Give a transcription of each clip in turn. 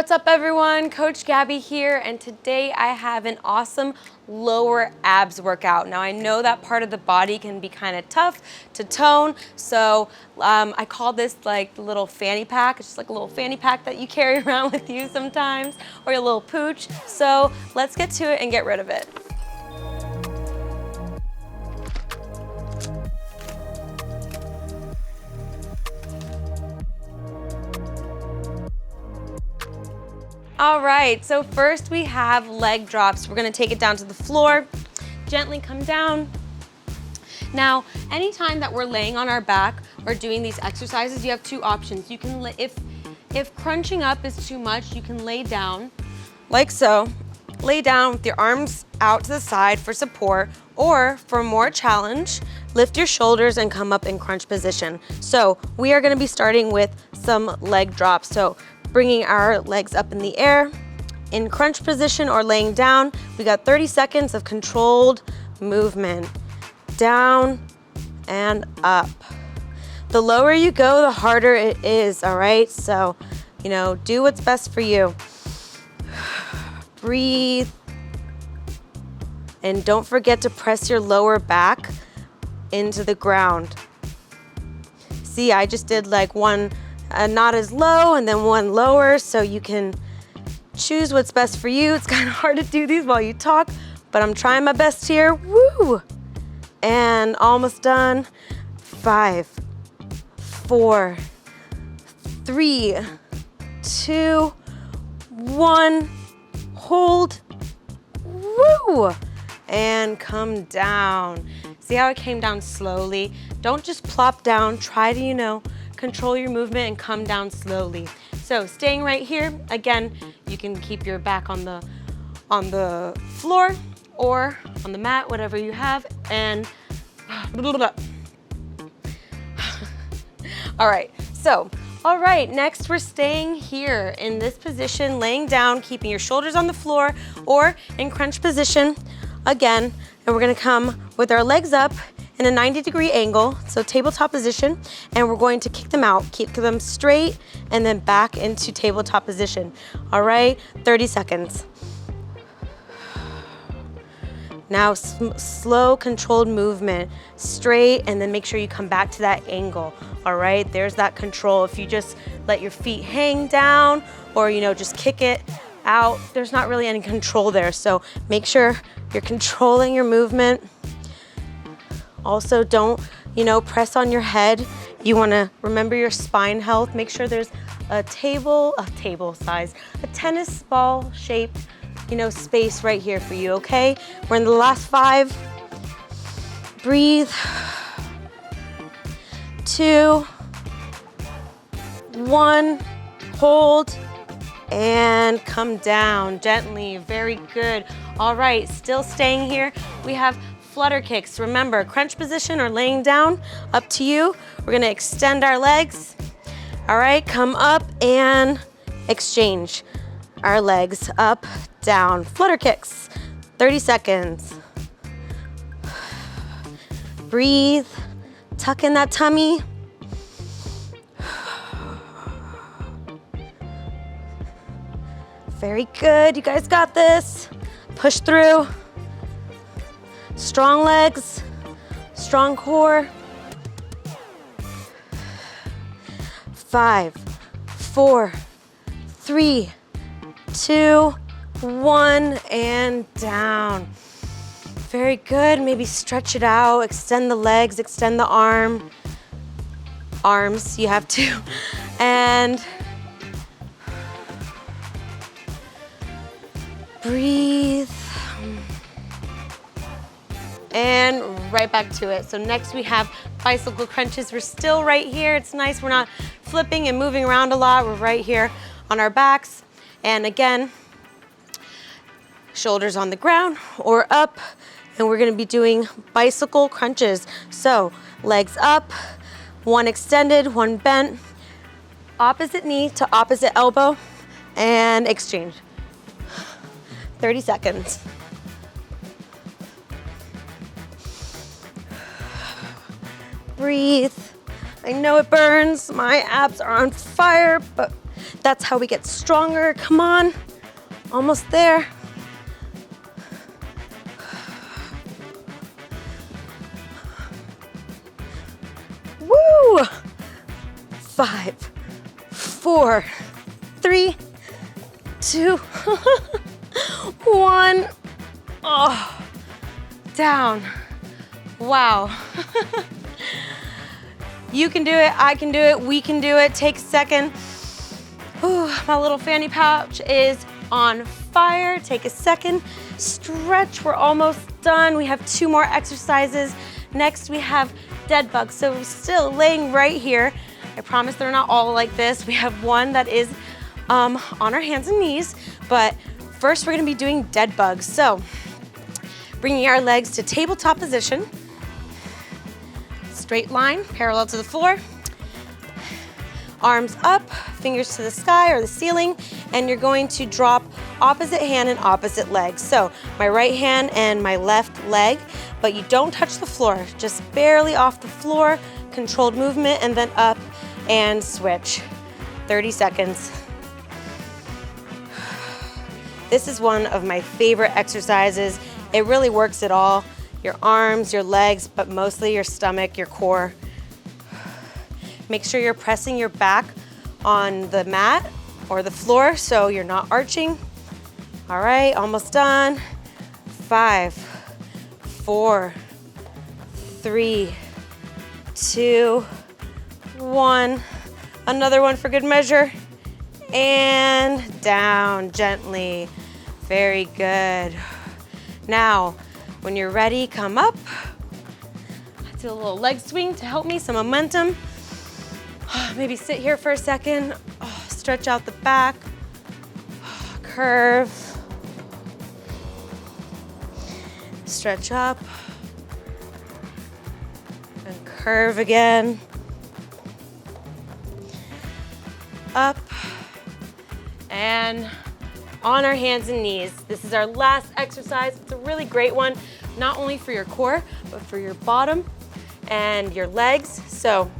What's up everyone? Coach Gaby here, and today I have an awesome lower abs workout. Now I know that part of the body can be kind of tough to tone, so I call this like the little fanny pack. It's just like a little fanny pack that you carry around with you sometimes, or your little pooch. So let's get to it and get rid of it. All right, so first we have leg drops. We're gonna take it down to the floor, gently come down. Now, anytime that we're laying on our back or doing these exercises, you have two options. You can, if crunching up is too much, you can lay down, like so. Lay down with your arms out to the side for support, or for more challenge, lift your shoulders and come up in crunch position. So we are gonna be starting with some leg drops. So bringing our legs up in the air, in crunch position or laying down. We got 30 seconds of controlled movement. Down and up. The lower you go, the harder it is, all right? So, do what's best for you. Breathe. And don't forget to press your lower back into the ground. See, I just did like one not as low and then one lower, so you can choose what's best for you. It's kind of hard to do these while you talk, but I'm trying my best here. Woo! And almost done. 5, 4, 3, 2, 1. Hold. Woo! And come down. See how it came down slowly? Don't just plop down. Try to, control your movement and come down slowly. So staying right here, again, you can keep your back on the floor or on the mat, whatever you have, and all right, next we're staying here in this position, laying down, keeping your shoulders on the floor or in crunch position again, and we're gonna come with our legs up in a 90-degree angle, so tabletop position, and we're going to kick them out, keep them straight, and then back into tabletop position. All right, 30 seconds. Now, slow, controlled movement, straight, and then make sure you come back to that angle. All right, there's that control. If you just let your feet hang down, or just kick it out, there's not really any control there. So make sure you're controlling your movement. Also, don't, press on your head. You wanna remember your spine health. Make sure there's a table size, a tennis ball shaped, space right here for you, okay? We're in the last 5. Breathe. 2, 1, hold, and come down gently. Very good. All right, still staying here. We have Flutter kicks. Remember, crunch position or laying down, up to you. We're gonna extend our legs. All right, come up and exchange our legs up, down. Flutter kicks, 30 seconds. Breathe, tuck in that tummy. Very good, you guys got this. Push through. Strong legs, strong core. 5, 4, 3, 2, 1, and down. Very good. Maybe stretch it out, extend the legs, extend the arms. You have to, and breathe. And right back to it. So next we have bicycle crunches. We're still right here. It's nice. We're not flipping and moving around a lot. We're right here on our backs. And again, shoulders on the ground or up. And we're gonna be doing bicycle crunches. So legs up, one extended, one bent, opposite knee to opposite elbow, and exchange. 30 seconds. Breathe. I know it burns. My abs are on fire, but That's how we get stronger. Come on, almost there. Woo! 5, 4, 3, 2, 1. Oh, down. Wow. You can do it, I can do it, we can do it. Take a second. Ooh, my little fanny pouch is on fire. Take a second, stretch. We're almost done. We have 2 more exercises. Next we have dead bugs. So we're still laying right here. I promise they're not all like this. We have one that is on our hands and knees, but first we're gonna be doing dead bugs. So bringing our legs to tabletop position, straight line, parallel to the floor, arms up, fingers to the sky or the ceiling, and you're going to drop opposite hand and opposite leg. So my right hand and my left leg, but you don't touch the floor, just barely off the floor, controlled movement, and then up and switch. 30 seconds. This is one of my favorite exercises. It really works it all. Your arms, your legs, but mostly your stomach, your core. Make sure you're pressing your back on the mat or the floor so you're not arching. All right, almost done. 5, 4, 3, 2, 1. Another one for good measure. And down gently. Very good. Now, when you're ready, come up. Do a little leg swing to help me, some momentum. Maybe sit here for a second. Stretch out the back. Curve. Stretch up. And curve again. Up. And on our hands and knees. This is our last exercise. It's a really great one, not only for your core, but for your bottom and your legs. So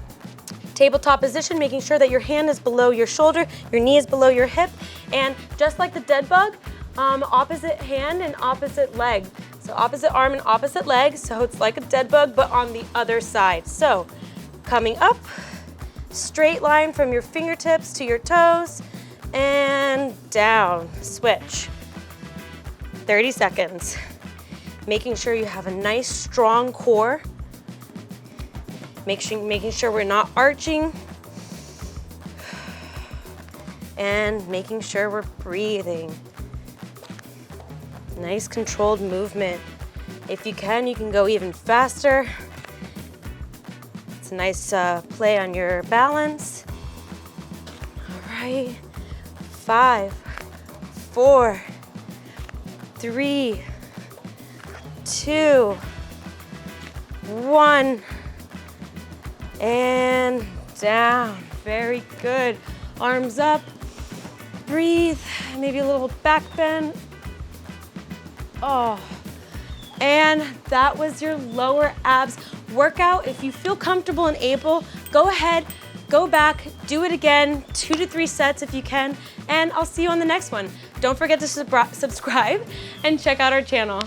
tabletop position, making sure that your hand is below your shoulder, your knee is below your hip, and just like the dead bug, opposite hand and opposite leg. So opposite arm and opposite leg, so it's like a dead bug, but on the other side. So coming up, straight line from your fingertips to your toes, and down, switch. 30 seconds. Making sure you have a nice strong core. Making sure we're not arching. And making sure we're breathing. Nice controlled movement. If you can go even faster. It's a nice play on your balance. All right. 5, 4, 3, 2, 1, and down. Very good. Arms up. Breathe. Maybe a little back bend. Oh, and that was your lower abs workout. If you feel comfortable and able, go ahead, go back, do it again, 2 to 3 sets if you can, and I'll see you on the next one. Don't forget to subscribe and check out our channel.